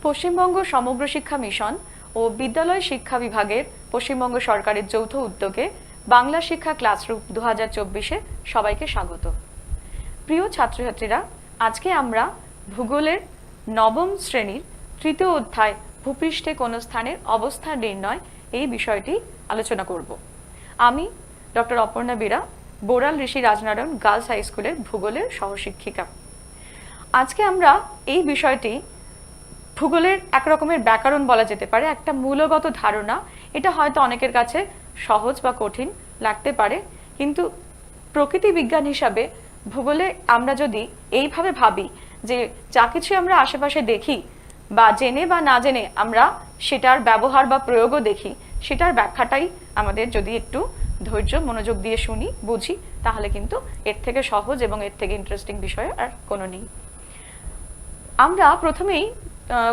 পশ্চিমবঙ্গ সমগ্র শিক্ষা মিশন ও বিদ্যালয় শিক্ষা বিভাগের পশ্চিমবঙ্গ সরকারের যৌথ উদ্যোগে বাংলা শিক্ষা ক্লাসরুম 2024-এ সবাইকে স্বাগত। প্রিয় ছাত্রছাত্রীরা, আজকে আমরা ভূগোলের নবম শ্রেণীর তৃতীয় অধ্যায় ভূপৃষ্ঠে কোন স্থানের অবস্থান নির্ণয় এই বিষয়টি আলোচনা করব। আমি ডক্টর অপর্ণা বীরা, বোরাল ঋষি রাজনারায়ণ গার্লস হাই স্কুলের ভূগোলের সহশিক্ষিকা। আজকে আমরা এই বিষয়টি ভূগোলের এক রকমের ব্যাকরণ বলা যেতে পারে, একটা মূলগত ধারণা। এটা হয়তো অনেকের কাছে সহজ বা কঠিন লাগতে পারে, কিন্তু প্রকৃতি বিজ্ঞান হিসাবে ভূগোলে আমরা যদি এইভাবে ভাবি যে যা কিছু আমরা আশেপাশে দেখি বা জেনে বা না জেনে আমরা সেটার ব্যবহার বা প্রয়োগও দেখি, সেটার ব্যাখ্যাটাই আমাদের যদি একটু ধৈর্য মনোযোগ দিয়ে শুনি বুঝি, তাহলে কিন্তু এর থেকে সহজ এবং এর থেকে ইন্টারেস্টিং বিষয় আর কোনো নেই। আমরা প্রথমেই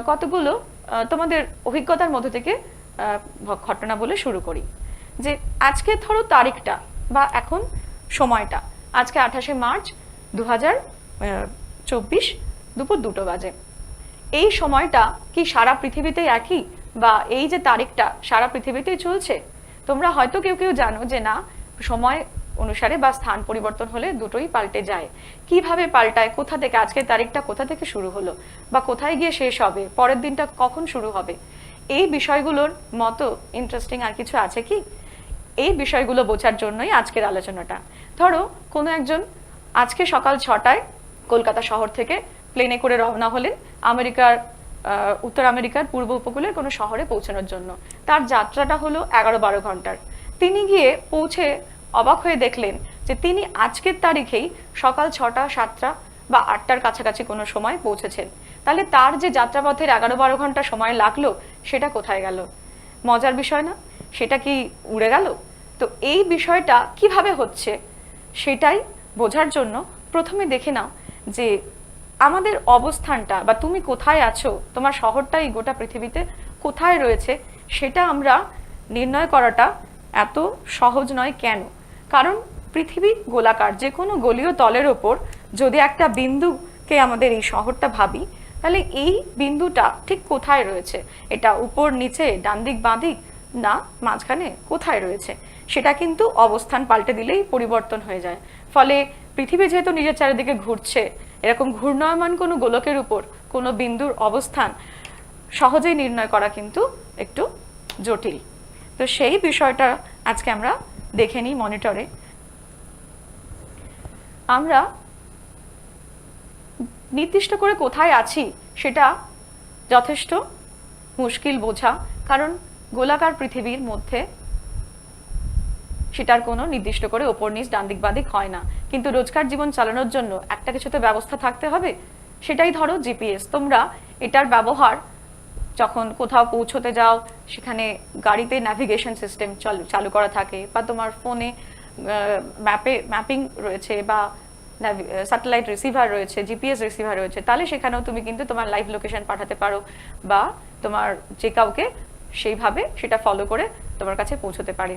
কতগুলো তোমাদের অভিজ্ঞতার মধ্যে থেকে ঘটনা বলে শুরু করি। যে আজকে ধরো তারিখটা বা এখন সময়টা, আজকে 28শে মার্চ 2024 দুপুর 2টো বাজে। এই সময়টা কি সারা পৃথিবীতেই একই, বা এই যে তারিখটা সারা পৃথিবীতেই চলছে? তোমরা হয়তো কেউ কেউ জানো যে না, সময় অনুসারে বা স্থান পরিবর্তন হলে দুটোই পাল্টে যায়। কিভাবে পাল্টায়, কোথা থেকে, আজকের তারিখটা কোথা থেকে শুরু হলো বা কোথায় গিয়ে শেষ হবে, পরের দিনটা কখন শুরু হবে, এই বিষয়গুলোর মতো ইন্টারেস্টিং আর কিছু আছে কি? এই বিষয়গুলো বোঝার জন্যই আজকের আলোচনাটা। ধরো কোনো একজন আজকে সকাল 6টায় কলকাতা শহর থেকে প্লেনে করে রওনা হলেন উত্তর আমেরিকার পূর্ব উপকূলের কোনো শহরে পৌঁছানোর জন্য। তার যাত্রাটা হলো 11-12 ঘন্টার। তিনি গিয়ে পৌঁছে অবাক হয়ে দেখলেন যে তিনি আজকের তারিখেই সকাল 6টা, 7টা বা 8টার কাছাকাছি কোনো সময় পৌঁছেছেন। তাহলে তার যে যাত্রাপথের 11-12 ঘন্টা সময় লাগলো, সেটা কোথায় গেল? মজার বিষয় না? সেটা কি উড়ে গেল? তো এই বিষয়টা কিভাবে হচ্ছে সেটাই বোঝার জন্য প্রথমে দেখে নাও যে আমাদের অবস্থানটা বা তুমি কোথায় আছো, তোমার শহরটাই গোটা পৃথিবীতে কোথায় রয়েছে, সেটা আমরা নির্ণয় করাটা এত সহজ নয়। কেন? কারণ পৃথিবী গোলাকার। যে কোনো গলীয় তলের ওপর যদি একটা বিন্দুকে আমাদের এই শহরটা ভাবি, তাহলে এই বিন্দুটা ঠিক কোথায় রয়েছে? এটা উপর, নিচে, ডান দিক, বাঁ দিক, না মাঝখানে, কোথায় রয়েছে? সেটা কিন্তু অবস্থান পাল্টে দিলেই পরিবর্তন হয়ে যায়। ফলে পৃথিবী যেহেতু নিজের চারিদিকে ঘুরছে, এরকম ঘূর্ণায়মান কোনো গোলকের উপর কোনো বিন্দুর অবস্থান সহজেই নির্ণয় করা কিন্তু একটু জটিল। তো সেই বিষয়টা আজকে আমরা দেখে নিই মনিটরে। আমরা নির্দিষ্ট করে কোথায় আছি সেটা যথেষ্ট মুশকিল বোঝা, কারণ গোলাকার পৃথিবীর মধ্যে সেটার কোনো নির্দিষ্ট করে ওপর নিচ, ডান দিক, বাঁ দিক হয় না। কিন্তু রোজকার জীবন চালানোর জন্য একটা কিছুতে ব্যবস্থা থাকতে হবে, সেটাই ধরো জিপিএস। তোমরা এটার ব্যবহার যখন কোথাও পৌঁছতে যাও, সেখানে গাড়িতে ন্যাভিগেশন সিস্টেম চালু করা থাকে, বা তোমার ফোনে ম্যাপিং রয়েছে, বা স্যাটেলাইট রিসিভার রয়েছে, জিপিএস রিসিভার রয়েছে, তাহলে সেখানেও তুমি কিন্তু তোমার লাইভ লোকেশন পাঠাতে পারো, বা তোমার যে কাউকে সেইভাবে সেটা ফলো করে তোমার কাছে পৌঁছতে পারে।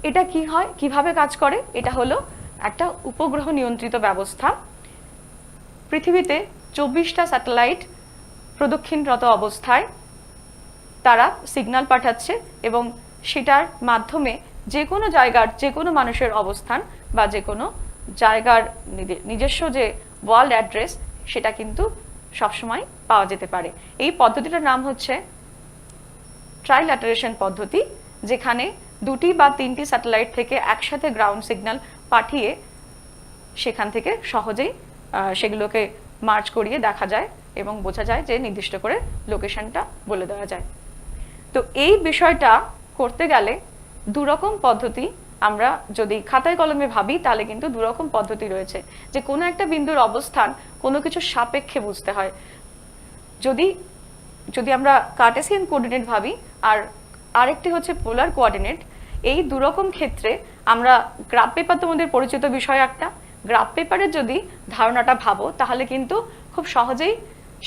এটা কি হয়, কিভাবে কাজ করে? এটা হলো একটা উপগ্রহ নিয়ন্ত্রিত ব্যবস্থা। পৃথিবীতে 24টা স্যাটেলাইট প্রদক্ষিণরত অবস্থায় তারা সিগন্যাল পাঠাচ্ছে, এবং সেটার মাধ্যমে যে কোনো জায়গার যে কোনো মানুষের অবস্থান বা যে কোনো জায়গার নিজস্ব যে ওয়ার্ল্ড অ্যাড্রেস, সেটা কিন্তু সবসময় পাওয়া যেতে পারে। এই পদ্ধতিটার নাম হচ্ছে ট্রাইল্যাটারেশন পদ্ধতি, যেখানে 2টি বা 3টি স্যাটেলাইট থেকে একসাথে গ্রাউন্ড সিগন্যাল পাঠিয়ে সেখান থেকে সহজেই সেগুলোকে মার্চ করিয়ে দেখা যায় এবং বোঝা যায় যে নির্দিষ্ট করে লোকেশনটা বলে দেওয়া যায়। তো এই বিষয়টা করতে গেলে দুরকম পদ্ধতি, আমরা যদি খাতায় কলমে ভাবি তাহলে কিন্তু দুরকম পদ্ধতি রয়েছে। যে কোনো একটা বিন্দুর অবস্থান কোনো কিছু সাপেক্ষে বুঝতে হয়। যদি আমরা কার্টেসিয়ান কোঅর্ডিনেট ভাবি আর আরেকটি হচ্ছে পোলার কোঅর্ডিনেট, এই দুরকম ক্ষেত্রে আমরা গ্রাফ পেপার, তোমাদের পরিচিত বিষয় একটা, গ্রাফ পেপারের যদি ধারণাটা ভাবো, তাহলে কিন্তু খুব সহজেই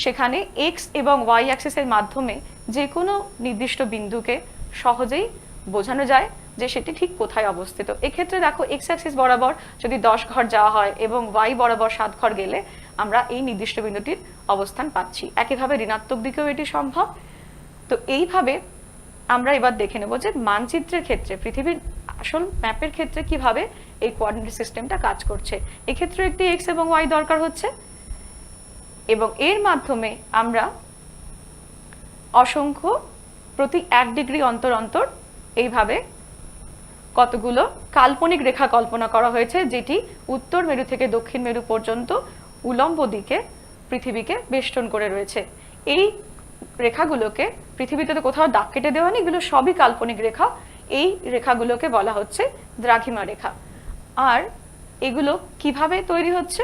সেখানে এক্স এবং ওয়াই অ্যাক্সিসের মাধ্যমে যে কোনো নির্দিষ্ট বিন্দুকে সহজেই বোঝানো যায় যে সেটি ঠিক কোথায় অবস্থিত। এক্ষেত্রে দেখো, এক্স অ্যাক্সিস বরাবর যদি 10 ঘর যাওয়া হয় এবং ওয়াই বরাবর 7 ঘর গেলে আমরা এই নির্দিষ্ট বিন্দুটির অবস্থান পাচ্ছি। একইভাবে ঋণাত্মক দিকেও এটি সম্ভব। তো এইভাবে আমরা এবার দেখে নেব যে মানচিত্রের ক্ষেত্রে, পৃথিবীর আসল ম্যাপের ক্ষেত্রে কিভাবে এই কোঅর্ডিনেট সিস্টেমটা কাজ করছে। এক্ষেত্রে একটি এক্স এবং ওয়াই দরকার হচ্ছে, এবং এর মাধ্যমে আমরা অসংখ্য প্রতি 1 ডিগ্রি অন্তর অন্তর এইভাবে কতগুলো কাল্পনিক রেখা কল্পনা করা হয়েছে, যেটি উত্তর মেরু থেকে দক্ষিণ মেরু পর্যন্ত উলম্ব দিকে পৃথিবীকে বেষ্টন করে রয়েছে। এই রেখাগুলোকে পৃথিবীতে তো কোথাও দাগ কেটে দেওয়া নেই, এগুলো সবই কাল্পনিক রেখা। এই রেখাগুলোকে বলা হচ্ছে দ্রাঘিমা রেখা। আর এগুলো কিভাবে তৈরি হচ্ছে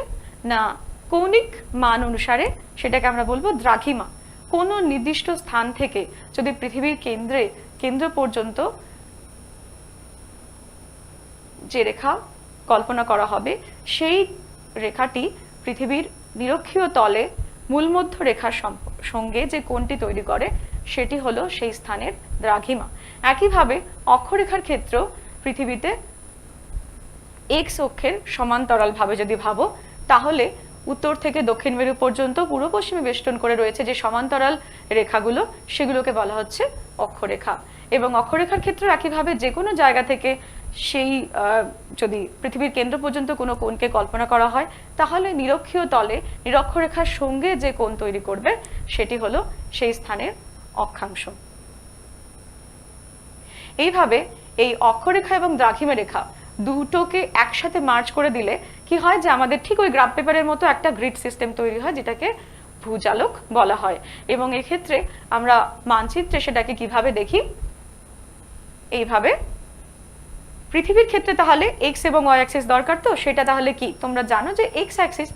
না, কৌণিক মান অনুসারে সেটাকে আমরা বলবো দ্রাঘিমা। কোনো নির্দিষ্ট স্থান থেকে যদি পৃথিবীর কেন্দ্র পর্যন্ত যে রেখা কল্পনা করা হবে, সেই রেখাটি পৃথিবীর নিরক্ষীয় তলে মূলমধ্য রেখার সঙ্গে যে কোণটি তৈরি করে, সেটি হলো সেই স্থানের দ্রাঘিমা। একইভাবে অক্ষরেখার ক্ষেত্রেও পৃথিবীতে এক্স অক্ষের সমান্তরাল ভাবে যদি ভাবো, তাহলে উত্তর থেকে দক্ষিণ মেরু পর্যন্ত পূর্ব পশ্চিমে বেষ্টন করে রয়েছে যে সমান্তরাল রেখাগুলো, সেগুলোকে বলা হচ্ছে অক্ষরেখা। এবং অক্ষরেখার ক্ষেত্রে একইভাবে যে কোনো জায়গা থেকে সেই যদি পৃথিবীর কেন্দ্র পর্যন্ত কোনো কোণকে কল্পনা করা হয়, তাহলে নিরক্ষীয় তলে নিরক্ষরেখার সঙ্গে যে কোণ তৈরি করবে, সেটি হলো সেই স্থানের অক্ষাংশ। এইভাবে এই অক্ষরেখা এবং দ্রাঘিমা রেখা দুটোকে একসাথে মার্জ করে দিলে কি হয়, যে আমাদের ঠিক ওই গ্রাফ পেপারের মতো একটা গ্রিড সিস্টেম তৈরি হয়, যেটাকে ভূজালক বলা হয়। এবং এক্ষেত্রে আমরা মানচিত্রে সেটাকে কিভাবে দেখি, এইভাবে পৃথিবীর ক্ষেত্রে তাহলে এক্স এবং ওয়াই অ্যাক্সিস দরকার। তো সেটা তাহলে কি, তোমরা জানো যে এক্স অ্যাক্সিস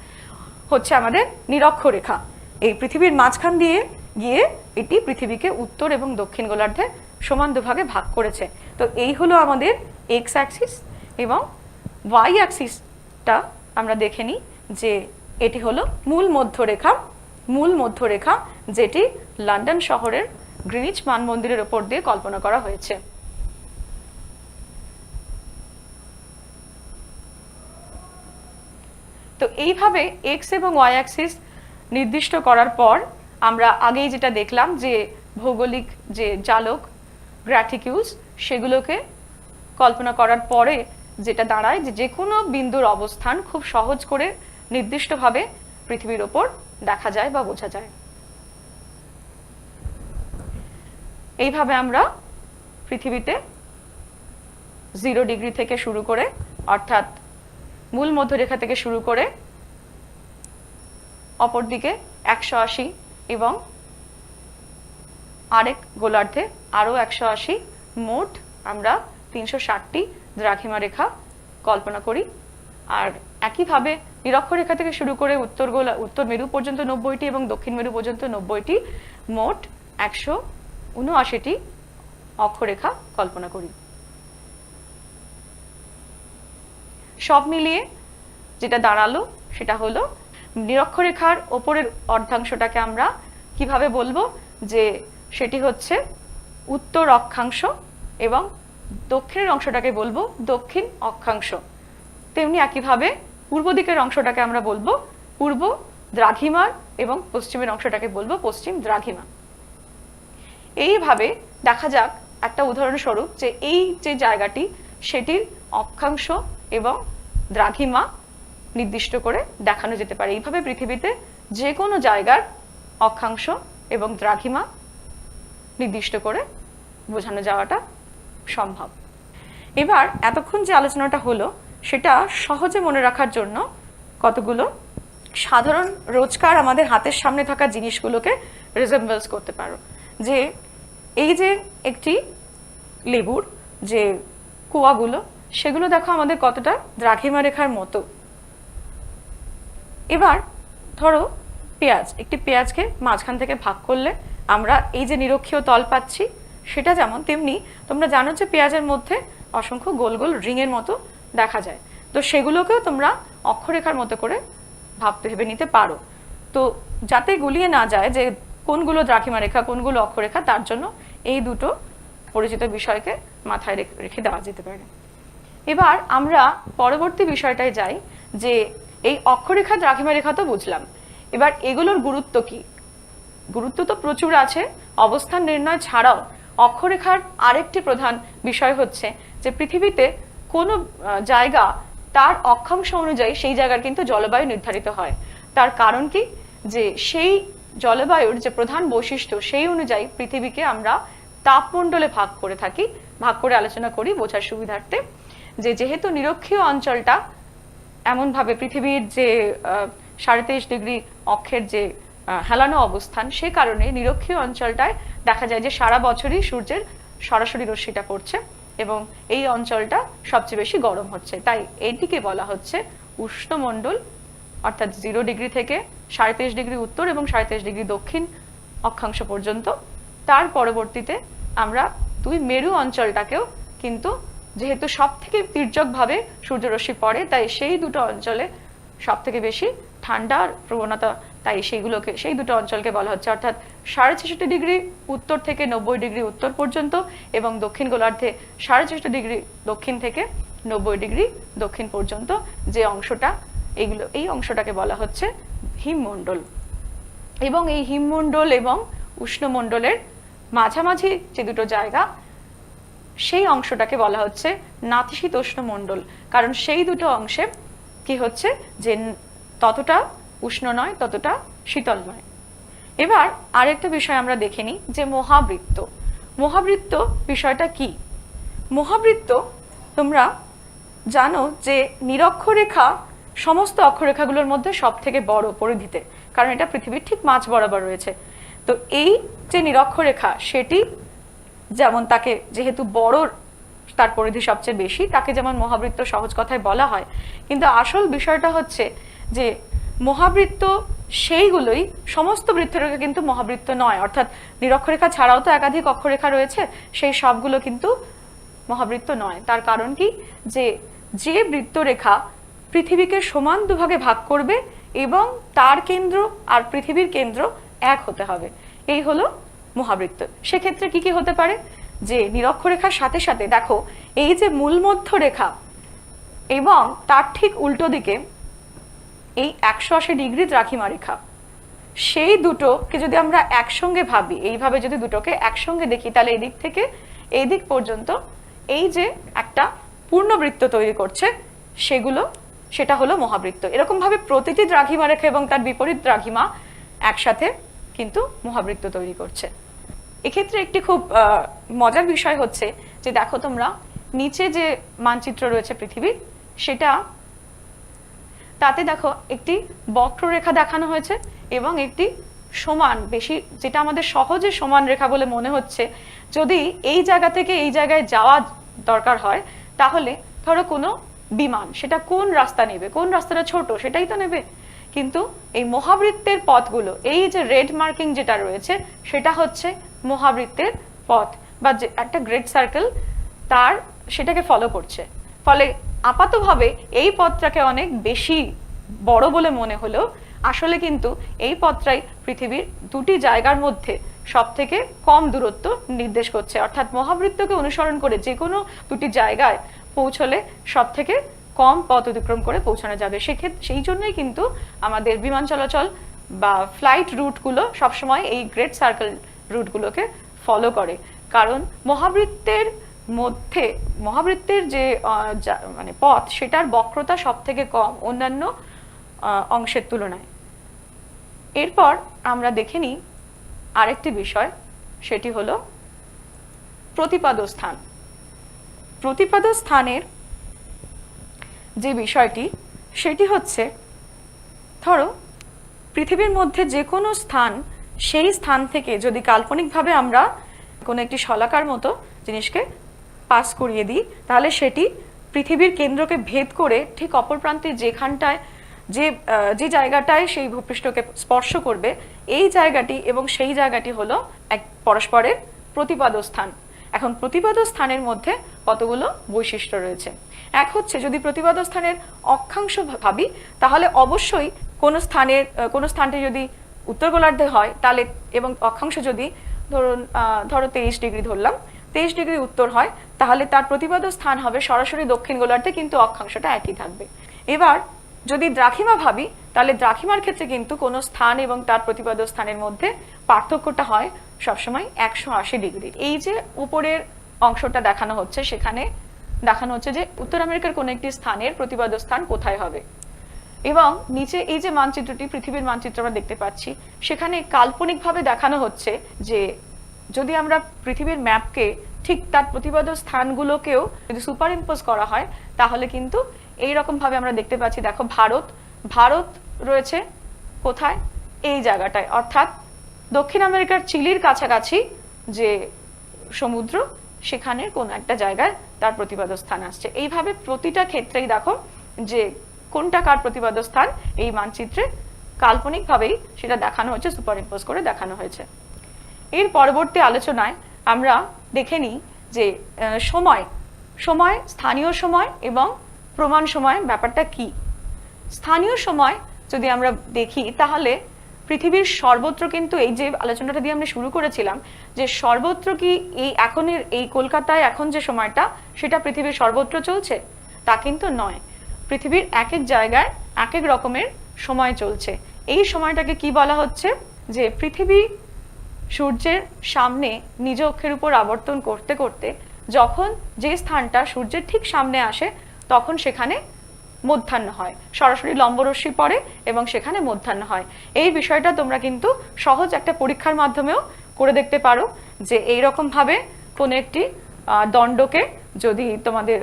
হচ্ছে আমাদের নিরক্ষরেখা। এই পৃথিবীর মাঝখান দিয়ে গিয়ে এটি পৃথিবীকে উত্তর এবং দক্ষিণ গোলার্ধে সমান দুভাগে ভাগ করেছে। তো এই হলো আমাদের এক্স অ্যাক্সিস। এবং ওয়াই অ্যাক্সিসটা আমরা দেখে নিই যে এটি হলো মূল মধ্যরেখা, যেটি লন্ডন শহরের গ্রিনিচ মানমন্দিরের উপর দিয়ে কল্পনা করা হয়েছে। তো এইভাবে এক্স এবং ওয়াই অ্যাক্সিস নির্দিষ্ট করার পর আমরা আগেই যেটা দেখলাম যে ভৌগোলিক যে জালক গ্র্যাটিকিউলস, সেগুলোকে কল্পনা করার পরে যেটা দাঁড়ায় যে কোনো বিন্দুর অবস্থান খুব সহজ করে নির্দিষ্টভাবে পৃথিবীর ওপর দেখা যায় বা বোঝা যায়। এইভাবে আমরা পৃথিবীতে 0 ডিগ্রি থেকে শুরু করে, অর্থাৎ মূল মধ্যরেখা থেকে শুরু করে অপরদিকে 180 এবং আরেক গোলার্ধে আরও 180, মোট আমরা 360টি দ্রাঘিমা রেখা কল্পনা করি। আর একইভাবে নিরক্ষরেখা থেকে শুরু করে উত্তর মেরু পর্যন্ত 90টি এবং দক্ষিণ মেরু পর্যন্ত 90টি, মোট 179টি অক্ষরেখা কল্পনা করি। সব মিলিয়ে যেটা দাঁড়ালো সেটা হলো নিরক্ষরেখার ওপরের অর্ধাংশটাকে আমরা কিভাবে বলবো, যে সেটি হচ্ছে উত্তর অক্ষাংশ এবং দক্ষিণের অংশটাকে বলবো দক্ষিণ অক্ষাংশ। তেমনি একইভাবে পূর্ব দিকের অংশটাকে আমরা বলবো পূর্ব দ্রাঘিমা এবং পশ্চিমের অংশটাকে বলবো পশ্চিম দ্রাঘিমা। এইভাবে দেখা যাক একটা উদাহরণস্বরূপ যে এই যে জায়গাটি, সেটির অক্ষাংশ এবং দ্রাঘিমা নির্দিষ্ট করে দেখানো যেতে পারে। এইভাবে পৃথিবীতে যে কোনো জায়গার অক্ষাংশ এবং দ্রাঘিমা নির্দিষ্ট করে বোঝানো যাওয়াটা সম্ভব। এবার এতক্ষণ যে আলোচনাটা হলো, সেটা সহজে মনে রাখার জন্য কতগুলো সাধারণ রোজকার আমাদের হাতের সামনে থাকা জিনিসগুলোকে রিজেম্বলস করতে পারো। যে এই যে একটি লেবুর যে কোয়াগুলো, সেগুলো দেখো আমাদের কতটা দ্রাঘিমা রেখার মতো। এবার ধরো একটি পেঁয়াজকে মাঝখান থেকে ভাগ করলে আমরা এই যে নিরক্ষীয় তল পাচ্ছি, সেটা যেমন, তেমনি তোমরা জানো যে পেঁয়াজের মধ্যে অসংখ্য গোল গোল রিংয়ের মতো দেখা যায়। তো সেগুলোকেও তোমরা অক্ষরেখার মতো করে ভেবে নিতে পারো। তো যাতে গুলিয়ে না যায় যে কোনগুলো দ্রাঘিমা রেখা কোনগুলো অক্ষরেখা, তার জন্য এই দুটো পরিচিত বিষয়কে মাথায় রেখে দেওয়া যেতে পারে। এবার আমরা পরবর্তী বিষয়টায় যাই, যে এই অক্ষরেখা দ্রাঘিমা রেখা তো বুঝলাম, এবার এগুলোর গুরুত্ব কি? গুরুত্ব তো প্রচুর আছে। অবস্থান নির্ণয় ছাড়াও অক্ষরেখার আরেকটি প্রধান বিষয় হচ্ছে যে পৃথিবীতে কোনো জায়গা তার অক্ষাংশ অনুযায়ী সেই জায়গার কিন্তু জলবায়ু নির্ধারিত হয়। তার কারণ কি? যে সেই জলবায়ুর যে প্রধান বৈশিষ্ট্য সেই অনুযায়ী পৃথিবীকে আমরা তাপমণ্ডলে ভাগ করে থাকি, ভাগ করে আলোচনা করি বোঝার সুবিধার্থে। যেহেতু নিরক্ষীয় অঞ্চলটা এমনভাবে পৃথিবীর যে 23.5 ডিগ্রি অক্ষের যে হেলানো অবস্থান, সে কারণে নিরক্ষীয় অঞ্চলটায় দেখা যায় যে সারা বছরই সূর্যের সরাসরি রশ্মিটা পড়ছে এবং এই অঞ্চলটা সবচেয়ে বেশি গরম হচ্ছে। তাই এইটিকে বলা হচ্ছে উষ্ণমণ্ডল, অর্থাৎ 0 ডিগ্রি থেকে 23.5 ডিগ্রি উত্তর এবং 23.5 ডিগ্রি দক্ষিণ অক্ষাংশ পর্যন্ত। তার পরবর্তীতে আমরা মেরু অঞ্চলটাকেও কিন্তু যেহেতু সব থেকে তির্যকভাবে সূর্যরশ্মি পড়ে, তাই সেই দুটো অঞ্চলে সব থেকে বেশি ঠান্ডার প্রবণতা, তাই সেই দুটো অঞ্চলকে বলা হচ্ছে, অর্থাৎ 66.5 ডিগ্রি উত্তর থেকে 90 ডিগ্রি উত্তর পর্যন্ত এবং দক্ষিণ গোলার্ধে 66.5 ডিগ্রি দক্ষিণ থেকে 90 ডিগ্রি দক্ষিণ পর্যন্ত যে অংশটা, এই অংশটাকে বলা হচ্ছে হিমমণ্ডল। এবং এই হিমমণ্ডল এবং উষ্ণমণ্ডলের মাঝামাঝি যে দুটো জায়গা, সেই অংশটাকে বলা হচ্ছে নাতিশীতোষ্ণ মণ্ডল। কারণ সেই দুটো অংশে কি হচ্ছে যে ততটা উষ্ণ নয়, ততটা শীতল নয়। এবার আরেকটা বিষয় আমরা দেখে নিই যে মহাবৃত্ত। মহাবৃত্ত বিষয়টা কি? মহাবৃত্ত তোমরা জানো যে নিরক্ষরেখা সমস্ত অক্ষরেখাগুলোর মধ্যে সব থেকে বড় পরিধিতে, কারণ এটা পৃথিবীর ঠিক মাঝ বরাবর রয়েছে। তো এই যে নিরক্ষরেখা, সেটি যেমন তাকে যেহেতু বড়, তার পরিধি সবচেয়ে বেশি, তাকে যেমন মহাবৃত্ত সহজ কথায় বলা হয়, কিন্তু আসল বিষয়টা হচ্ছে যে মহাবৃত্ত সেইগুলোই, সমস্ত বৃত্তরেখা কিন্তু মহাবৃত্ত নয়। অর্থাৎ নিরক্ষরেখা ছাড়াও তো একাধিক অক্ষরেখা রয়েছে, সেই সবগুলো কিন্তু মহাবৃত্ত নয়। তার কারণ কি? যে বৃত্তরেখা পৃথিবীকে সমান দুভাগে ভাগ করবে এবং তার কেন্দ্র আর পৃথিবীর কেন্দ্র এক হতে হবে, এই হলো মহাবৃত্ত। সেক্ষেত্রে কি কি হতে পারে? যে নিরক্ষরেখার সাথে সাথে দেখো এই যে মূল মধ্য রেখা এবং তার ঠিক উল্টো দিকে এই 180 ডিগ্রি দ্রাঘিমা রেখা, সেই দুটোকে যদি আমরা একসঙ্গে ভাবি, এইভাবে যদি দুটোকে একসঙ্গে দেখি, তাহলে এই দিক থেকে এই দিক পর্যন্ত এই যে একটা পূর্ণবৃত্ত তৈরি করছে, সেটা হলো মহাবৃত্ত। এরকম ভাবে প্রতিটি দ্রাঘিমা রেখা এবং তার বিপরীত দ্রাঘিমা একসাথে কিন্তু মহাবৃত্ত তৈরি করছে। এক্ষেত্রে একটি খুব মজার বিষয় হচ্ছে যে দেখো তোমরা নিচে যে মানচিত্র রয়েছে পৃথিবীর, তাতে দেখো একটি বক্ররেখা দেখানো হয়েছে এবং একটি সমান, বেশি যেটা আমাদের সহজে সমান রেখা বলে মনে হচ্ছে। যদি এই জায়গা থেকে এই জায়গায় যাওয়া দরকার হয়, তাহলে ধরো কোনো বিমান, সেটা কোন রাস্তা নেবে? কোন রাস্তাটা ছোট সেটাই তো নেবে। কিন্তু এই মহাবৃত্তের পথগুলো, এই যে রেড মার্কিং যেটা রয়েছে, সেটা হচ্ছে মহাবৃত্তের পথ বা যে একটা গ্রেট সার্কেল সেটাকে ফলো করছে। ফলে আপাতভাবে এই পথটাকে অনেক বেশি বড় বলে মনে হলেও আসলে কিন্তু এই পথটাই পৃথিবীর দুটি জায়গার মধ্যে সব থেকে কম দূরত্ব নির্দেশ করছে। অর্থাৎ মহাবৃত্তকে অনুসরণ করে যে কোনো দুটি জায়গায় পৌঁছলে সব থেকে কম পথ অতিক্রম করে পৌঁছানো যাবে। সেই জন্যই কিন্তু আমাদের বিমান চলাচল বা ফ্লাইট রুটগুলো সবসময় এই গ্রেট সার্কেল রুটগুলোকে ফলো করে। কারণ মহাবৃত্তের যে মানে পথ, সেটার বক্রতা সব থেকে কম অন্যান্য অংশের তুলনায়। এরপর আমরা দেখে নিই আরেকটি বিষয়, সেটি হলো প্রতিপাদ্য স্থান। প্রতিপাদ্য স্থানের যে বিষয়টি, সেটি হচ্ছে ধরো পৃথিবীর মধ্যে যে কোনো স্থান, সেই স্থান থেকে যদি কাল্পনিকভাবে আমরা কোনো একটি শলাকার মতো জিনিসকে পাস করিয়ে দিই, তাহলে সেটি পৃথিবীর কেন্দ্রকে ভেদ করে ঠিক অপর প্রান্তে যেখানটায় যে জায়গাটায় সেই ভূপৃষ্ঠকে স্পর্শ করবে, এই জায়গাটি এবং সেই জায়গাটি হলো এক পরস্পরের প্রতিপাদ্য স্থান। এখন প্রতিপাদ্য স্থানের মধ্যে কতগুলো বৈশিষ্ট্য রয়েছে। এক হচ্ছে, যদি প্রতিপাদ্য স্থানের অক্ষাংশ ভাবি, তাহলে অবশ্যই কোনো স্থানটি যদি উত্তর গোলার্ধে হয়, তাহলে এবং অক্ষাংশ যদি ধরো 23 ডিগ্রি ধরলাম, 23 ডিগ্রি উত্তর হয়, তাহলে তার প্রতিপাদ্য স্থান হবে সরাসরি দক্ষিণ গোলার্ধে, কিন্তু অক্ষাংশটা একই থাকবে। এবার যদি দ্রাঘিমা ভাবি তাহলে দ্রাঘিমার ক্ষেত্রে কিন্তু কোনো স্থান এবং তার প্রতিপাদ্য স্থানের মধ্যে পার্থক্যটা হয় সবসময় 180 ডিগ্রি। এই যে উপরের অংশটা দেখানো হচ্ছে, সেখানে দেখানো হচ্ছে যে উত্তর আমেরিকার কোনো একটি স্থানের প্রতিপাদ্য স্থান কোথায় হবে, এবং নিচে এই যে মানচিত্রটি, পৃথিবীর মানচিত্র আমরা দেখতে পাচ্ছি, সেখানে কাল্পনিকভাবে দেখানো হচ্ছে যে যদি আমরা পৃথিবীর ম্যাপকে ঠিক তার প্রতিপাদ্য স্থানগুলোকেও যদি সুপার ইম্পোজ করা হয়, তাহলে কিন্তু এইরকম ভাবে আমরা দেখতে পাচ্ছি। দেখো, ভারত রয়েছে কোথায়? এই জায়গাটায়, অর্থাৎ দক্ষিণ আমেরিকার চিলির কাছাকাছি যে সমুদ্র, সেখানে কোন একটা জায়গায় তার প্রতিপাদ্য স্থান আসছে। এইভাবে প্রতিটা ক্ষেত্রেই দেখো যে কোনটা কার প্রতিপাদ্য স্থান এই মানচিত্রে কাল্পনিকভাবেই সেটা দেখানো হচ্ছে, সুপার ইম্পোজ করে দেখানো হয়েছে। এর পরবর্তী আলোচনায় আমরা দেখে নিই যে সময়, স্থানীয় সময় এবং প্রমাণ সময় ব্যাপারটা কি। স্থানীয় সময় যদি আমরা দেখি, তাহলে পৃথিবীর সর্বত্র কিন্তু এই যে আলোচনাটা দিয়ে আমরা শুরু করেছিলাম যে সর্বত্র কি এই কলকাতায় এখন যে সময়টা, সেটা পৃথিবীর সর্বত্র চলছে, তা কিন্তু নয়। পৃথিবীর এক এক জায়গায় এক এক রকমের সময় চলছে। এই সময়টাকে কি বলা হচ্ছে? যে পৃথিবী সূর্যের সামনে নিজ অক্ষের উপর আবর্তন করতে করতে যখন যে স্থানটা সূর্যের ঠিক সামনে আসে, তখন সেখানে মধ্যাহ্ন হয়, সরাসরি লম্বরশ্মি পড়ে এবং সেখানে মধ্যাহ্ন হয়। এই বিষয়টা তোমরা কিন্তু সহজ একটা পরীক্ষার মাধ্যমেও করে দেখতে পারো, যে এইরকম ভাবে কোন একটি দণ্ডকে যদি তোমাদের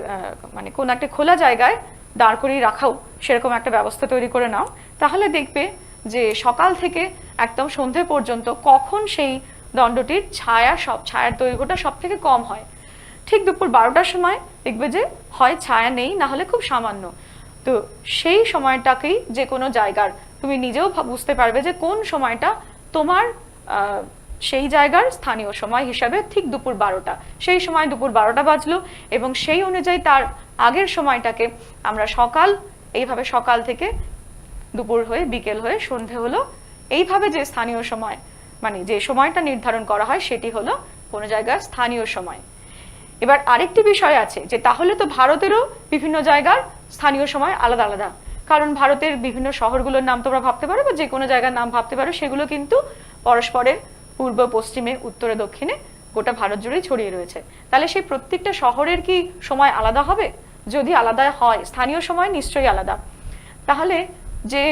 মানে কোন একটা খোলা জায়গায় দাঁড় করিয়ে রাখাও, সেরকম একটা ব্যবস্থা তৈরি করে নাও, তাহলে দেখবে যে সকাল থেকে একদম সন্ধে পর্যন্ত কখন সেই দণ্ডটির ছায়ার দৈর্ঘ্যটা সব থেকে কম হয়। ঠিক দুপুর 12টার সময় দেখবে যে হয় ছায়া নেই, না হলে খুব সামান্য। তো সেই সময়টাকেই যে কোনো জায়গার তুমি নিজেও বুঝতে পারবে যে কোন সময়টা তোমার সেই জায়গার স্থানীয় সময় হিসাবে ঠিক দুপুর 12টা। সেই সময় দুপুর 12টা বাজলো এবং সেই অনুযায়ী তার আগের সময়টাকে আমরা এইভাবে সকাল থেকে দুপুর হয়ে বিকেল হয়ে সন্ধে হলো, এইভাবে যে স্থানীয় সময় মানে যে সময়টা নির্ধারণ করা হয়, সেটি হলো কোনো জায়গার স্থানীয় সময়। এবার আরেকটি বিষয় আছে যে তাহলে তো ভারতেরও বিভিন্ন জায়গার স্থানীয় সময় আলাদা আলাদা, কারণ ভারতের বিভিন্ন শহরগুলোর নাম তোমরা ভাবতে পারো বা যে কোনো জায়গার নাম ভাবতে পারো, সেগুলো কিন্তু পরস্পরের পূর্ব পশ্চিমে উত্তরে দক্ষিণে গোটা ভারত জুড়েই ছড়িয়ে রয়েছে। তাহলে সেই প্রত্যেকটা শহরের কি সময় আলাদা হবে? যদি আলাদা হয়, স্থানীয় সময় নিশ্চয়ই আলাদা। তাহলে যে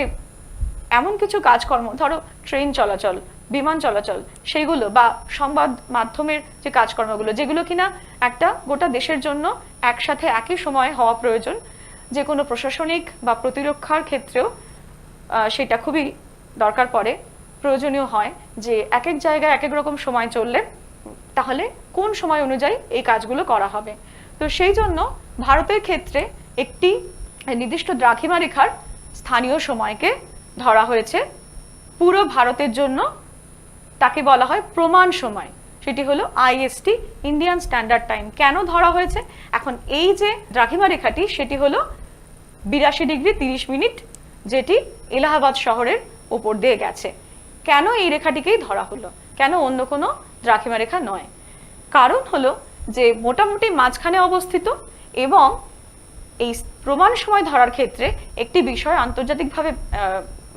এমন কিছু কাজকর্ম, ধরো ট্রেন চলাচল, বিমান চলাচল, সেগুলো বা সংবাদ মাধ্যমের যে কাজকর্মগুলো, যেগুলো কিনা একটা গোটা দেশের জন্য একসাথে একই সময় হওয়া প্রয়োজন, যে কোনো প্রশাসনিক বা প্রতিরক্ষার ক্ষেত্রেও সেটা খুবই দরকার পড়ে, প্রয়োজনীয় হয় যে এক এক জায়গায় এক এক রকম সময় চললে তাহলে কোন সময় অনুযায়ী এই কাজগুলো করা হবে। তো সেই জন্য ভারতের ক্ষেত্রে একটি নির্দিষ্ট দ্রাঘিমা রেখার স্থানীয় সময়কে ধরা হয়েছে পুরো ভারতের জন্য, তাকে বলা হয় প্রমাণ সময়। সেটি হলো IST, ইন্ডিয়ান স্ট্যান্ডার্ড টাইম। কেন ধরা হয়েছে? এখন এই যে দ্রাঘিমা রেখাটি, সেটি হলো 82 ডিগ্রি 30 মিনিট, যেটি এলাহাবাদ শহরের উপর দিয়ে গেছে। কেন এই রেখাটিকেই ধরা হলো, কেন অন্য কোনো দ্রাঘিমা রেখা নয়? কারণ হলো যে মোটামুটি মাঝখানে অবস্থিত, এবং এই প্রমাণ সময় ধরার ক্ষেত্রে একটি বিষয় আন্তর্জাতিকভাবে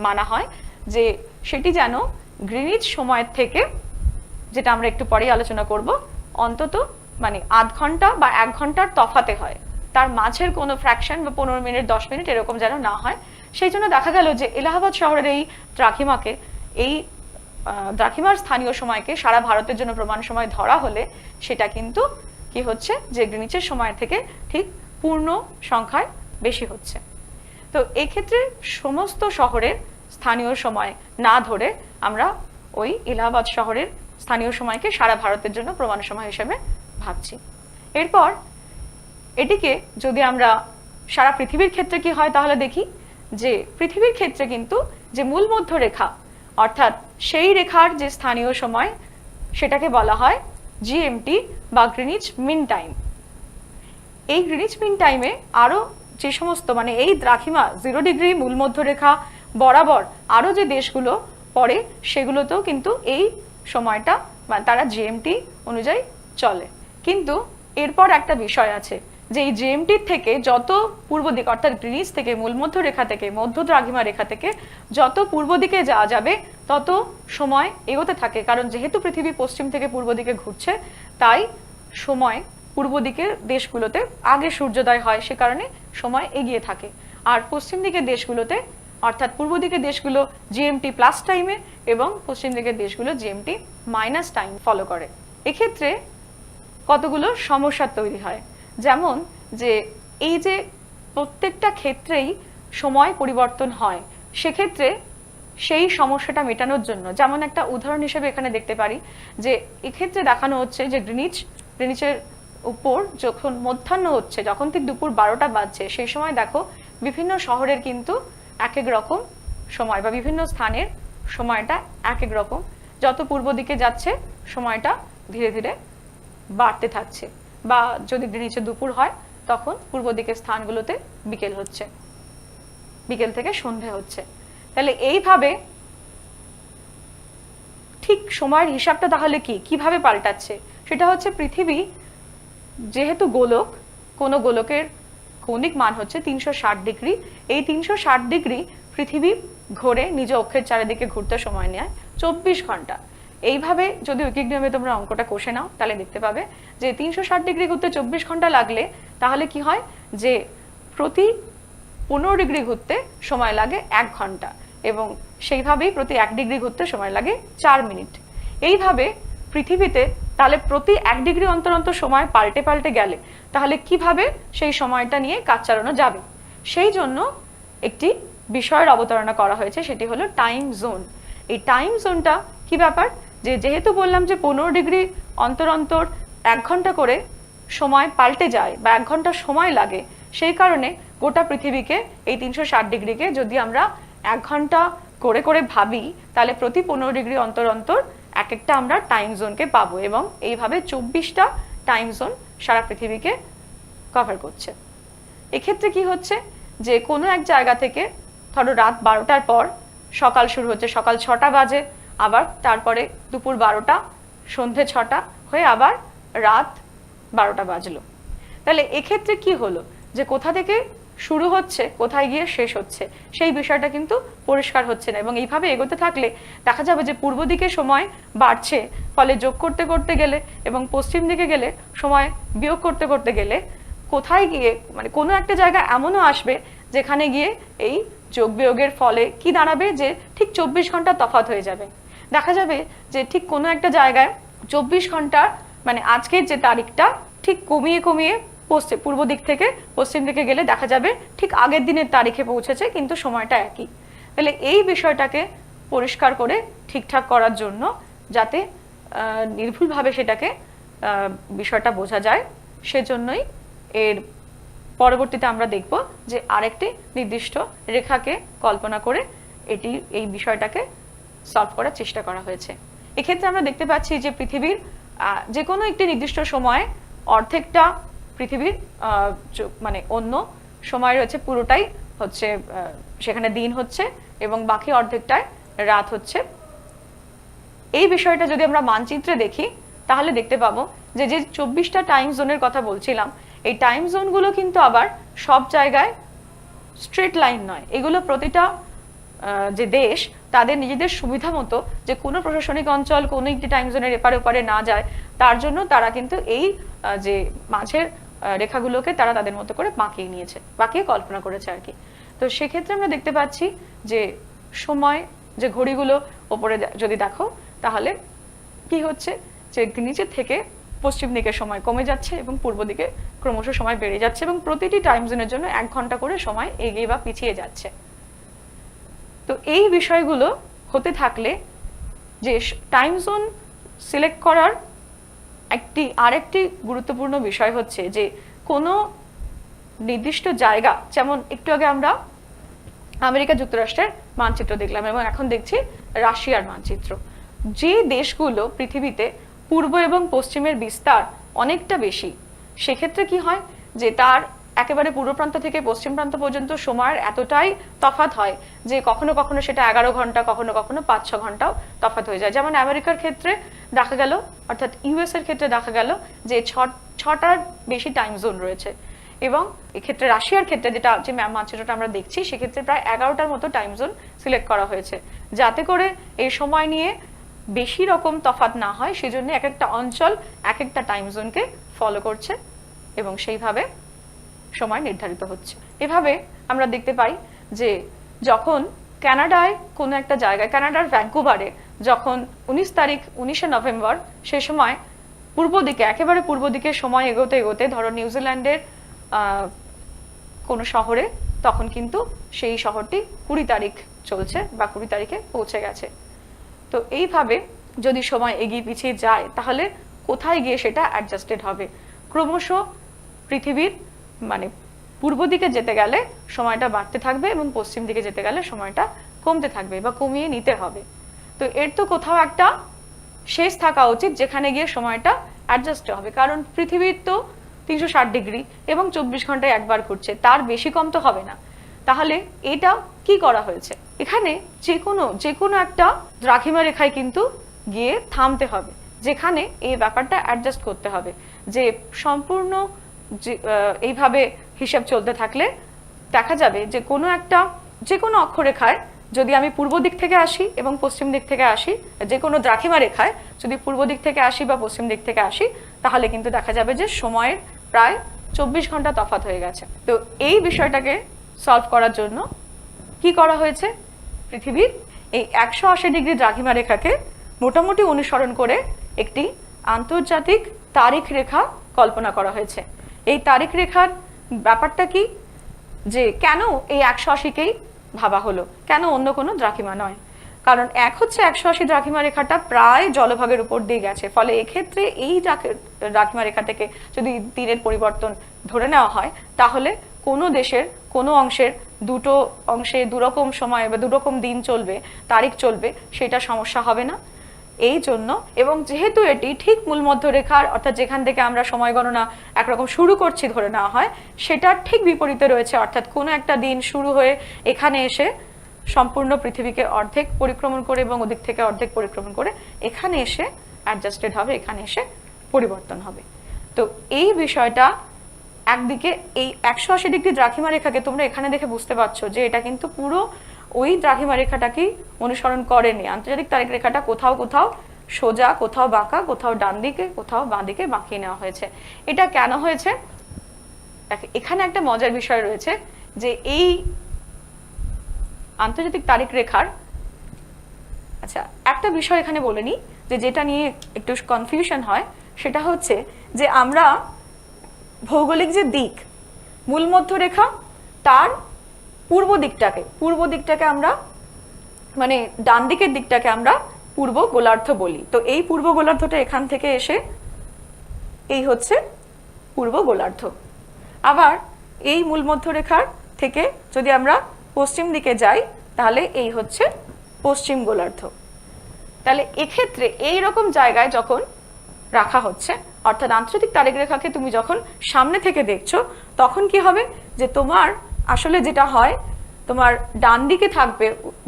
মানা হয় যে সেটি যেন গ্রিনিচ সময়ের থেকে, যেটা আমরা একটু পরেই আলোচনা করব, অন্তত মানে আধ ঘন্টা বা 1 ঘন্টার তফাতে হয়, তার মাঝের কোনো ফ্র্যাকশন বা 15 মিনিট 10 মিনিট এরকম যেন না হয়। সেই জন্য দেখা গেল যে এলাহাবাদ শহরের এই দ্রাঘিমার স্থানীয় সময়কে সারা ভারতের জন্য প্রমাণ সময় ধরা হলে সেটা কিন্তু কি হচ্ছে, যে গ্রিনিচের সময়ের থেকে ঠিক পূর্ণ সংখ্যায় বেশি হচ্ছে। তো এক্ষেত্রে সমস্ত শহরের স্থানীয় সময় না ধরে আমরা ওই এলাহাবাদ শহরের স্থানীয় সময়কে সারা ভারতের জন্য প্রমাণ সময় হিসেবে ভাবছি। এরপর এটিকে যদি আমরা সারা পৃথিবীর ক্ষেত্রে কি হয় তাহলে দেখি, যে পৃথিবীর ক্ষেত্রে কিন্তু যে মূল মধ্য রেখা, অর্থাৎ সেই রেখার যে স্থানীয় সময়, সেটাকে বলা হয় GMT বা গ্রিনিচ মিন টাইম। এই গ্রিনিচ মিন টাইমে আরো যে সমস্ত মানে এই দ্রাঘিমা 0 ডিগ্রি মূল মধ্য রেখা বরাবর আরো যে দেশগুলো পড়ে, সেগুলোতেও কিন্তু এই সময়টা তারা GMT অনুযায়ী চলে। কিন্তু এরপর একটা বিষয় আছে, যে এই জিএমটির থেকে যত পূর্ব দিক অর্থাৎ গ্রিনিচ থেকে মূলমধ্য রেখা থেকে মধ্য দ্রাঘিমা রেখা থেকে যত পূর্ব দিকে যাওয়া যাবে তত সময় এগোতে থাকে, কারণ যেহেতু পৃথিবী পশ্চিম থেকে পূর্ব দিকে ঘুরছে তাই সময় পূর্ব দিকের দেশগুলোতে আগে সূর্যোদয় হয়, সে কারণে সময় এগিয়ে থাকে। আর পশ্চিম দিকের দেশগুলোতে অর্থাৎ পূর্ব দিকের দেশগুলো জিএমটি প্লাস টাইমে এবং পশ্চিম দিকের দেশগুলো জিএমটি মাইনাস টাইম ফলো করে। এক্ষেত্রে কতগুলো সমস্যা তৈরি হয়, যেমন যে এই যে প্রত্যেকটা ক্ষেত্রেই সময় পরিবর্তন হয়, সেক্ষেত্রে সেই সমস্যাটা মেটানোর জন্য যেমন একটা উদাহরণ হিসেবে এখানে দেখতে পারি যে এক্ষেত্রে দেখানো হচ্ছে যে গ্রিনিচের উপর যখন মধ্যাহ্ন হচ্ছে, যখন ঠিক দুপুর 12টা বাজছে, সেই সময় দেখো বিভিন্ন শহরের কিন্তু এক এক রকম সময় বা বিভিন্ন স্থানের সময়টা এক এক রকম। যত পূর্ব দিকে যাচ্ছে সময়টা ধীরে ধীরে বাড়তে থাকছে, বা যদি গ্রিনিচে দুপুর হয় তখন পূর্ব দিকের স্থানগুলোতে বিকেল হচ্ছে, বিকেল থেকে সন্ধে হচ্ছে। তাহলে এইভাবে ঠিক সময়ের হিসাবটা তাহলে কিভাবে পাল্টাচ্ছে, সেটা হচ্ছে পৃথিবী যেহেতু গোলক, কোনো গোলকের কৌণিক মান হচ্ছে 360 ডিগ্রি, এই 360 ডিগ্রি পৃথিবী ঘোরে নিজ অক্ষের চারিদিকে ঘুরতে সময় নেয় 24 ঘন্টা। এইভাবে যদি ঐকিক নিয়মে তোমরা অঙ্কটা কষে নাও তাহলে দেখতে পাবে যে 360 ডিগ্রি ঘুরতে 24 ঘন্টা লাগলে তাহলে কি হয় যে প্রতি 15 ডিগ্রি ঘুরতে সময় লাগে 1 ঘন্টা, এবং সেইভাবেই প্রতি 1 ডিগ্রি ঘুরতে সময় লাগে 4 মিনিট। এইভাবে পৃথিবীতে তাহলে প্রতি 1 ডিগ্রি অন্তর অন্তর সময় পাল্টে পাল্টে গেলে তাহলে কিভাবে সেই সময়টা নিয়ে কাজ চালানো যাবে, সেই জন্য একটি বিষয়ের অবতারণা করা হয়েছে, সেটি হলো টাইম জোন। এই টাইম জোনটা কি ব্যাপার, যে যেহেতু বললাম যে 15 ডিগ্রি অন্তর অন্তর 1 ঘন্টা করে সময় পাল্টে যায় বা 1 ঘন্টা সময় লাগে, সেই কারণে গোটা পৃথিবীকে এই 360 ডিগ্রিকে যদি আমরা 1 ঘন্টা করে করে ভাবি তাহলে প্রতি 15 ডিগ্রি অন্তর অন্তর এক একটা আমরা টাইম জোনকে পাবো, এবং এইভাবে 24টা টাইম জোন সারা পৃথিবীকে কভার করছে। এক্ষেত্রে কি হচ্ছে যে কোনো এক জায়গা থেকে ধরো রাত 12টার পর সকাল শুরু হচ্ছে, সকাল 6টা বাজে, আবার তারপরে দুপুর 12টা, সন্ধে 6টা হয়ে আবার রাত 12টা বাজলো। তাহলে এক্ষেত্রে কি হলো যে কোথা থেকে শুরু হচ্ছে কোথায় গিয়ে শেষ হচ্ছে সেই বিষয়টা কিন্তু পরিষ্কার হচ্ছে না, এবং এইভাবে এগোতে থাকলে দেখা যাবে যে পূর্ব দিকে সময় বাড়ছে, ফলে যোগ করতে করতে গেলে এবং পশ্চিম দিকে গেলে সময় বিয়োগ করতে করতে গেলে কোথায় গিয়ে মানে কোনো একটা জায়গা এমনও আসবে যেখানে গিয়ে এই যোগ বিয়োগের ফলে কি দাঁড়াবে যে ঠিক 24 ঘন্টা তফাৎ হয়ে যাবে। দেখা যাবে যে ঠিক কোনো একটা জায়গায় 24 ঘন্টা মানে আজকের যে তারিখটা ঠিক কমিয়ে কমিয়ে পূর্ব দিক থেকে পশ্চিম দিকে গেলে দেখা যাবে ঠিক আগের দিনের তারিখে পৌঁছেছে, কিন্তু সময়টা একই। তাহলে এই বিষয়টাকে পরিষ্কার করে ঠিকঠাক করার জন্য যাতে নির্ভুলভাবে সেটাকে বিষয়টা বোঝা যায়, সেজন্যই এর পরবর্তীতে আমরা দেখব যে আরেকটি নির্দিষ্ট রেখাকে কল্পনা করে এই বিষয়টাকে সলভ করার চেষ্টা করা হয়েছে। এক্ষেত্রে আমরা দেখতে পাচ্ছি যে পৃথিবীর যে কোনো একটি নির্দিষ্ট সময়ে অর্ধেকটা পৃথিবীর মানে অন্য সময় রয়েছে, পুরোটাই হচ্ছে সেখানে দিন হচ্ছে এবং বাকি অর্ধেকটায় রাত হচ্ছে। এই বিষয়টা যদি আমরা মানচিত্রে দেখি তাহলে দেখতে পাবো যে 24টা টাইম জোনের কথা বলছিলাম, এই টাইম জোনগুলো কিন্তু আবার সব জায়গায় স্ট্রেট লাইন নয়, এগুলো প্রতিটা যে দেশ তাদের নিজেদের সুবিধা মতো যে কোনো প্রশাসনিক অঞ্চল কোনো একটি টাইম জোনের এপারে ওপারে না যায়, তার জন্য তারা কিন্তু এই যে মাঝের রেখাগুলোকে তারা তাদের মতো করে বাঁকিয়ে নিয়েছে, বাঁকিয়ে কল্পনা করেছে আর কি। তো সেক্ষেত্রে আমরা দেখতে পাচ্ছি যে সময় যে ঘড়িগুলো ওপরে যদি দেখো তাহলে কি হচ্ছে যে নিচের থেকে পশ্চিম দিকের সময় কমে যাচ্ছে এবং পূর্ব দিকে ক্রমশ সময় বেড়ে যাচ্ছে, এবং প্রতিটি টাইম জোনের জন্য 1 ঘন্টা করে সময় এগিয়ে বা পিছিয়ে যাচ্ছে। তো এই বিষয়গুলো হতে থাকলে যে টাইম জোন সিলেক্ট করার আরেকটি গুরুত্বপূর্ণ বিষয় হচ্ছে যে কোনো নির্দিষ্ট জায়গা, যেমন একটু আগে আমরা আমেরিকা যুক্তরাষ্ট্রের মানচিত্র দেখলাম এবং এখন দেখছি রাশিয়ার মানচিত্র, যে দেশগুলো পৃথিবীতে পূর্ব এবং পশ্চিমের বিস্তার অনেকটা বেশি, সেক্ষেত্রে কি হয় যে তার একেবারে পূর্ব প্রান্ত থেকে পশ্চিম প্রান্ত পর্যন্ত সময়ের এতটাই তফাৎ হয় যে কখনো কখনো সেটা 11 ঘন্টা, কখনো কখনো 5-6 ঘন্টাও তফাৎ হয়ে যায়। যেমন আমেরিকার ক্ষেত্রে দেখা গেল, অর্থাৎ ইউএস এর ক্ষেত্রে দেখা গেল যে 6টার বেশি টাইম জোন রয়েছে। এবং এক্ষেত্রে রাশিয়ার ক্ষেত্রে যেটা যে মানচিত্রটা আমরা দেখছি সেক্ষেত্রে প্রায় 11টার মতো টাইম জোন সিলেক্ট করা হয়েছে, যাতে করে এই সময় নিয়ে বেশি রকম তফাৎ না হয়। সেজন্য এক একটা অঞ্চল এক একটা টাইম জোনকে ফলো করছে এবং সেইভাবে সময় নির্ধারিত হচ্ছে। এভাবে আমরা দেখতে পাই যে যখন কানাডায় কোনো একটা জায়গায়, কানাডার ভ্যাঙ্কুভারে যখন 19 নভেম্বর, সে সময় পূর্ব দিকে, একেবারে পূর্ব দিকে সময় এগোতে এগোতে ধরো নিউজিল্যান্ডের কোনো শহরে, তখন কিন্তু সেই শহরটি 20 তারিখ চলছে বা 20 তারিখে পৌঁছে গেছে। তো এইভাবে যদি সময় এগিয়ে পিছিয়ে যায় তাহলে কোথায় গিয়ে সেটা অ্যাডজাস্টেড হবে। ক্রমশ পৃথিবীর মানে পূর্ব দিকে যেতে গেলে সময়টা বাড়তে থাকবে এবং পশ্চিম দিকে যেতে গেলে সময়টা কমতে থাকবে বা কমিয়ে নিতে হবে। তো এর তো কোথাও একটা শেষ থাকা উচিত যেখানে গিয়ে সময়টা অ্যাডজাস্ট হবে, কারণ পৃথিবীর তো 360 ডিগ্রি এবং 24 ঘন্টায় একবার ঘুরছে, তার বেশি কম তো হবে না। তাহলে এটা কি করা হয়েছে, এখানে যে কোনো একটা দ্রাঘিমা রেখায় কিন্তু গিয়ে থামতে হবে, যেখানে এই ব্যাপারটা অ্যাডজাস্ট করতে হবে। যে সম্পূর্ণ এইভাবে হিসাব চলতে থাকলে দেখা যাবে যে যে কোনো অক্ষরেখায় যদি আমি পূর্ব দিক থেকে আসি এবং পশ্চিম দিক থেকে আসি, যে কোনো দ্রাঘিমা রেখায় যদি পূর্ব দিক থেকে আসি বা পশ্চিম দিক থেকে আসি, তাহলে কিন্তু দেখা যাবে যে সময়ের প্রায় 24 ঘন্টা তফাৎ হয়ে গেছে। তো এই বিষয়টাকে সলভ করার জন্য কি করা হয়েছে, পৃথিবীর এই 180 ডিগ্রি দ্রাঘিমা রেখাকে মোটামুটি অনুসরণ করে একটি আন্তর্জাতিক তারিখ রেখা কল্পনা করা হয়েছে। এই তারিখ রেখার ব্যাপারটা কি, যে কেন এই 180কেই ভাবা হলো, কেন অন্য কোনো দ্রাঘিমা নয়? কারণ এক হচ্ছে 180 দ্রাঘিমা রেখাটা প্রায় জলভাগের উপর দিয়ে গেছে, ফলে এক্ষেত্রে এই দ্রাঘিমা রেখা থেকে যদি তীরের পরিবর্তন ধরে নেওয়া হয়, তাহলে কোনো দেশের কোনো অংশের দুটো অংশে দুরকম সময় বা দুরকম দিন চলবে, তারিখ চলবে, সেটা সমস্যা হবে না। এই জন্য, এবং যেহেতু এটি ঠিক মূলমধ্যরেখার, অর্থাৎ যেখান থেকে আমরা সময় গণনা একরকম শুরু করছি ধরে নেওয়া হয়, সেটার ঠিক বিপরীতে রয়েছে, অর্থাৎ কোনো একটা দিন শুরু হয়ে এখানে এসে সম্পূর্ণ পৃথিবীকে অর্ধেক পরিক্রমণ করে এবং ওদিক থেকে অর্ধেক পরিক্রমণ করে এখানে এসে অ্যাডজাস্টেড হবে, এখানে এসে পরিবর্তন হবে। তো এই বিষয়টা একদিকে এই 180 ডিগ্রি দ্রাঘিমা রেখাকে তোমরা এখানে দেখে বুঝতে পারছো যে এটা কিন্তু পুরো ওই দ্রাঘিমা রেখাটাকেই অনুসরণ করেনি। আন্তর্জাতিক তারিখ রেখাটা কোথাও কোথাও সোজা, কোথাও বাঁকা, কোথাও ডান দিকে, কোথাও বাঁ দিকে বাঁকিয়ে নেওয়া হয়েছে। এটা কেন হয়েছে, এখানে একটা মজার বিষয় রয়েছে যে এই আন্তর্জাতিক তারিখ রেখার, আচ্ছা একটা বিষয় এখানে বলে নিই যে যেটা নিয়ে একটু কনফিউশন হয়, সেটা হচ্ছে যে আমরা ভৌগোলিক যে দিক, মূলমধ্যরেখা তার পূর্ব দিকটাকে আমরা মানে ডান দিকের দিকটাকে আমরা পূর্ব গোলার্ধ বলি। তো এই পূর্ব গোলার্ধটা এখান থেকে এসে এই হচ্ছে পূর্ব গোলার্ধ। আবার এই মূলমধ্যরেখার থেকে যদি আমরা পশ্চিম দিকে যাই, তাহলে এই হচ্ছে পশ্চিম গোলার্ধ। তাহলে এক্ষেত্রে এই রকম জায়গায় যখন রাখা হচ্ছে, অর্থাৎ আন্তর্জাতিক তারিখ রেখাকে তুমি যখন সামনে থেকে দেখছো, তখন কি হবে যে তোমার আসলে যেটা হয়, তোমার ডান দিকে থাকবে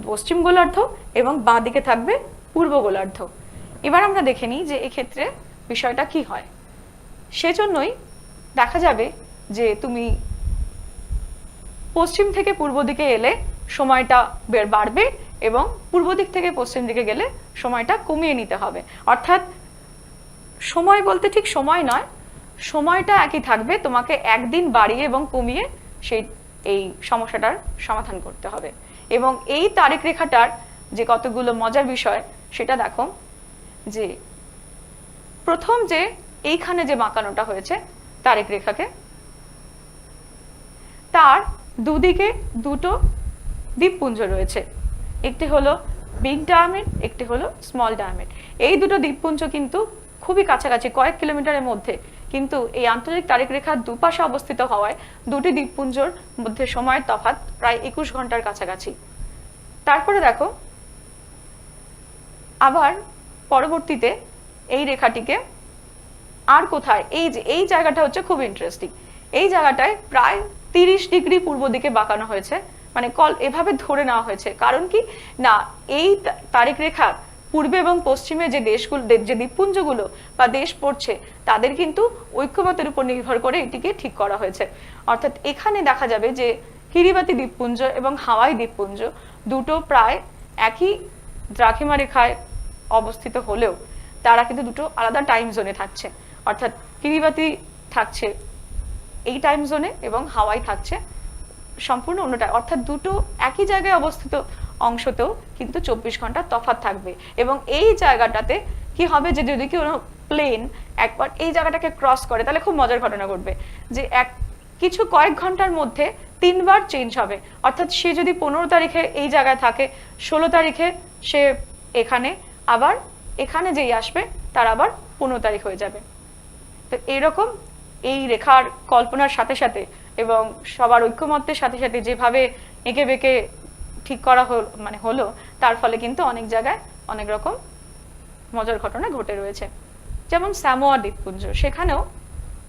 পশ্চিম গোলার্ধ এবং বাঁ দিকে থাকবে পূর্ব গোলার্ধ। এবার আমরা দেখে নিই যে এক্ষেত্রে বিষয়টা কি হয়। সেজন্যই দেখা যাবে যে তুমি পশ্চিম থেকে পূর্ব দিকে এলে সময়টা বাড়বে এবং পূর্ব দিক থেকে পশ্চিম দিকে গেলে সময়টা কমিয়ে নিতে হবে। অর্থাৎ সময় বলতে ঠিক সময় নয়, সময়টা একই থাকবে, তোমাকে একদিন বাড়িয়ে এবং কমিয়ে এই সমস্যাটার সমাধান করতে হবে। এবং এই তারিখ রেখাটার যে কতগুলো মজার বিষয় সেটা দেখো, যে প্রথম যে এইখানে যে বাঁকানোটা হয়েছে তারিখ রেখাকে, তার দুদিকে দুটো দ্বীপপুঞ্জ রয়েছে, একটি হলো বিগ ডায়ামিড, একটি হলো স্মল ডায়ামিড। এই দুটো দ্বীপপুঞ্জ কিন্তু খুবই কাছাকাছি, কয়েক কিলোমিটারের মধ্যে, কিন্তু এই আন্তর্জাতিক তারিখ রেখার দুপাশে অবস্থিত হওয়ায় দুটি দ্বীপপুঞ্জর মধ্যে সময়ের তফাৎ প্রায় 21 ঘন্টার কাছাকাছি। তারপরে দেখো আবার পরবর্তীতে এই রেখাটিকে আর কোথায়, এই জায়গাটা হচ্ছে খুব ইন্টারেস্টিং। এই জায়গাটায় প্রায় 30 ডিগ্রি পূর্ব দিকে বাঁকানো হয়েছে, মানে এভাবে ধরে নেওয়া হয়েছে। কারণ কি না, এই তারিখ রেখার পূর্বে এবং পশ্চিমে যে দেশগুলো, যে দ্বীপপুঞ্জগুলো বা দেশ পড়ছে, তাদের কিন্তু ঐক্যমতের উপর নির্ভর করে এটিকে ঠিক করা হয়েছে। অর্থাৎ এখানে দেখা যাবে যে কিরিবাতি দ্বীপপুঞ্জ এবং হাওয়াই দ্বীপপুঞ্জ দুটো প্রায় একই দ্রাঘিমা রেখায় অবস্থিত হলেও তারা কিন্তু দুটো আলাদা টাইম জোনে থাকছে। অর্থাৎ কিরিবাতি থাকছে এই টাইম জোনে এবং হাওয়াই থাকছে সম্পূর্ণ অন্যটা। অর্থাৎ দুটো একই জায়গায় অবস্থিত অংশতেও কিন্তু 24 ঘন্টা তফাৎ থাকবে। এবং এই জায়গাটাতে কি হবে, যে যদি কোনো প্লেন একবার এই জায়গাটাকে ক্রস করে, তাহলে খুব মজার ঘটনা ঘটবে, যে কিছু কয়েক ঘন্টার মধ্যে 3 বার চেঞ্জ হবে। অর্থাৎ সে যদি 15 তারিখে এই জায়গায় থাকে, 16 তারিখে সে এখানে, আবার এখানে যেই আসবে তার আবার 15 তারিখ হয়ে যাবে। তো এইরকম এই রেখার কল্পনার সাথে সাথে এবং সবার ঐক্যমত্যের সাথে সাথে যেভাবে এঁকে বেঁকে ঠিক করা হলো, তার ফলে কিন্তু অনেক জায়গায় অনেক রকম মজার ঘটনা ঘটে রয়েছে। যেমন স্যামোয়া দ্বীপপুঞ্জ, সেখানেও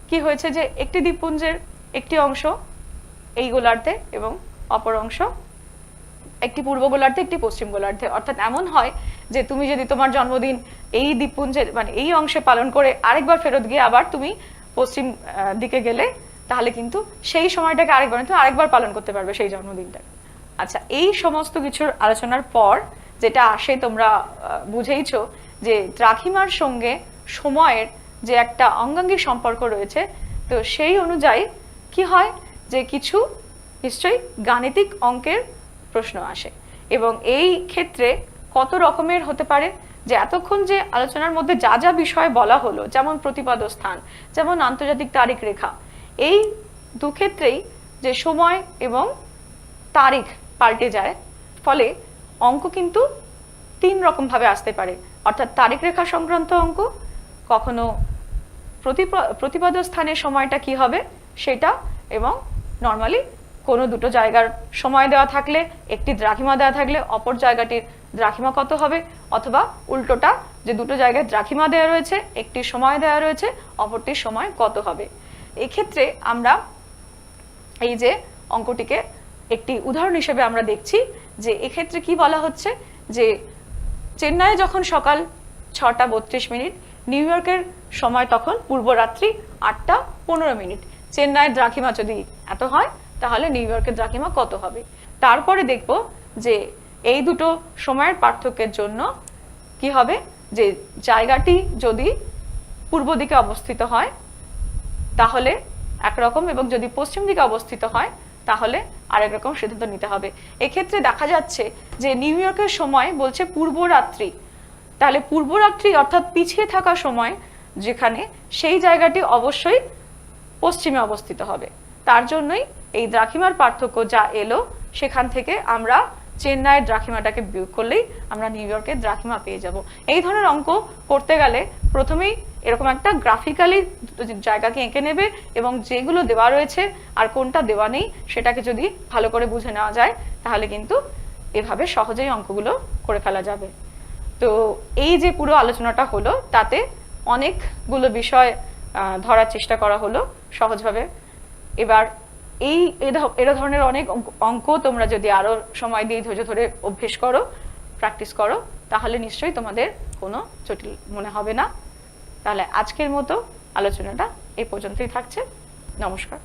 কি হয়েছে যে একটি দ্বীপপুঞ্জের একটি অংশ এই গোলার্ধে এবং অপর অংশ একটি পূর্ব গোলার্ধে, একটি পশ্চিম গোলার্ধে। অর্থাৎ এমন হয় যে তুমি যদি তোমার জন্মদিন এই দ্বীপপুঞ্জের মানে এই অংশে পালন করে আরেকবার ফেরত গিয়ে আবার তুমি পশ্চিম দিকে গেলে, তাহলে কিন্তু সেই সময়টাকে আরেকবার পালন করতে পারবে সেই জন্মদিনটা। আচ্ছা, এই সমস্ত কিছুর আলোচনার পর যেটা আসে, তোমরা বুঝেইছো যে দ্রাঘিমার সঙ্গে সময়ের যে একটা অঙ্গাঙ্গিক সম্পর্ক রয়েছে। তো সেই অনুযায়ী কি হয়, যে কিছু নিশ্চয়ই গাণিতিক অঙ্কের প্রশ্ন আসে, এবং এই ক্ষেত্রে কত রকমের হতে পারে, যে এতক্ষণ যে আলোচনার মধ্যে যা যা বিষয় বলা হলো, যেমন প্রতিপাদ্য স্থান, যেমন আন্তর্জাতিক তারিখ রেখা, এই দু ক্ষেত্রেই যে সময় এবং তারিখ পাল্টে যায়, ফলে অঙ্ক কিন্তু 3 রকম ভাবে আসতে পারে। অর্থাৎ তারিখ রেখা সংক্রান্ত অঙ্ক, কখনো প্রতিপাদ্য স্থানের সময়টা কি হবে সেটা, এবং নর্মালি কোনো দুটো জায়গার সময় দেওয়া থাকলে, একটি দ্রাঘিমা দেওয়া থাকলে অপর জায়গাটির দ্রাঘিমা কত হবে, অথবা উল্টোটা, যে দুটো জায়গায় দ্রাঘিমা দেওয়া রয়েছে, একটি সময় দেওয়া রয়েছে, অপরটির সময় কত হবে। এক্ষেত্রে আমরা এই যে অঙ্কটিকে একটি উদাহরণ হিসেবে আমরা দেখছি, যে এক্ষেত্রে কি বলা হচ্ছে, যে চেন্নাইয়ে যখন সকাল 6টা 32 মিনিট, নিউ ইয়র্কের সময় তখন পূর্বরাত্রি 8টা 15 মিনিট। চেন্নাইয়ের দ্রাঘিমা যদি এত হয়, তাহলে নিউ ইয়র্কের দ্রাঘিমা কত হবে। তারপরে দেখব যে এই দুটো সময়ের পার্থক্যের জন্য কি হবে, যে জায়গাটি যদি পূর্ব দিকে অবস্থিত হয় তাহলে একরকম, এবং যদি পশ্চিম দিকে অবস্থিত হয় তাহলে আরেক রকম সিদ্ধান্ত নিতে হবে। এক্ষেত্রে দেখা যাচ্ছে যে নিউ ইয়র্কের সময় বলছে পূর্বরাত্রি, তাহলে পূর্বরাত্রি অর্থাৎ পিছিয়ে থাকা সময় যেখানে, সেই জায়গাটি অবশ্যই পশ্চিমে অবস্থিত হবে। তার জন্যই এই দ্রাঘিমার পার্থক্য যা এলো, সেখান থেকে আমরা চেন্নাইয়ের দ্রাঘিমাটাকে বিয়োগ করলেই আমরা নিউ ইয়র্কের দ্রাঘিমা পেয়ে যাব। এই ধরনের অঙ্ক করতে গেলে প্রথমেই এরকম একটা গ্রাফিক্যালি জায়গাকে এঁকে নেবে, এবং যেগুলো দেওয়া রয়েছে আর কোনটা দেওয়া নেই সেটাকে যদি ভালো করে বুঝে নেওয়া যায়, তাহলে কিন্তু এভাবে সহজেই অঙ্কগুলো করে ফেলা যাবে। তো এই যে পুরো আলোচনাটা হলো, তাতে অনেকগুলো বিষয় ধরার চেষ্টা করা হলো সহজভাবে। এবার এরা ধরনের অনেক অঙ্ক তোমরা যদি আরো সময় দিয়ে ধৈর্য ধরে অভ্যেস করো, প্র্যাকটিস করো, তাহলে নিশ্চয়ই তোমাদের কোনো জটিল মনে হবে না। তাহলে আজকের মতো আলোচনাটা এই পর্যন্তই থাকছে। নমস্কার।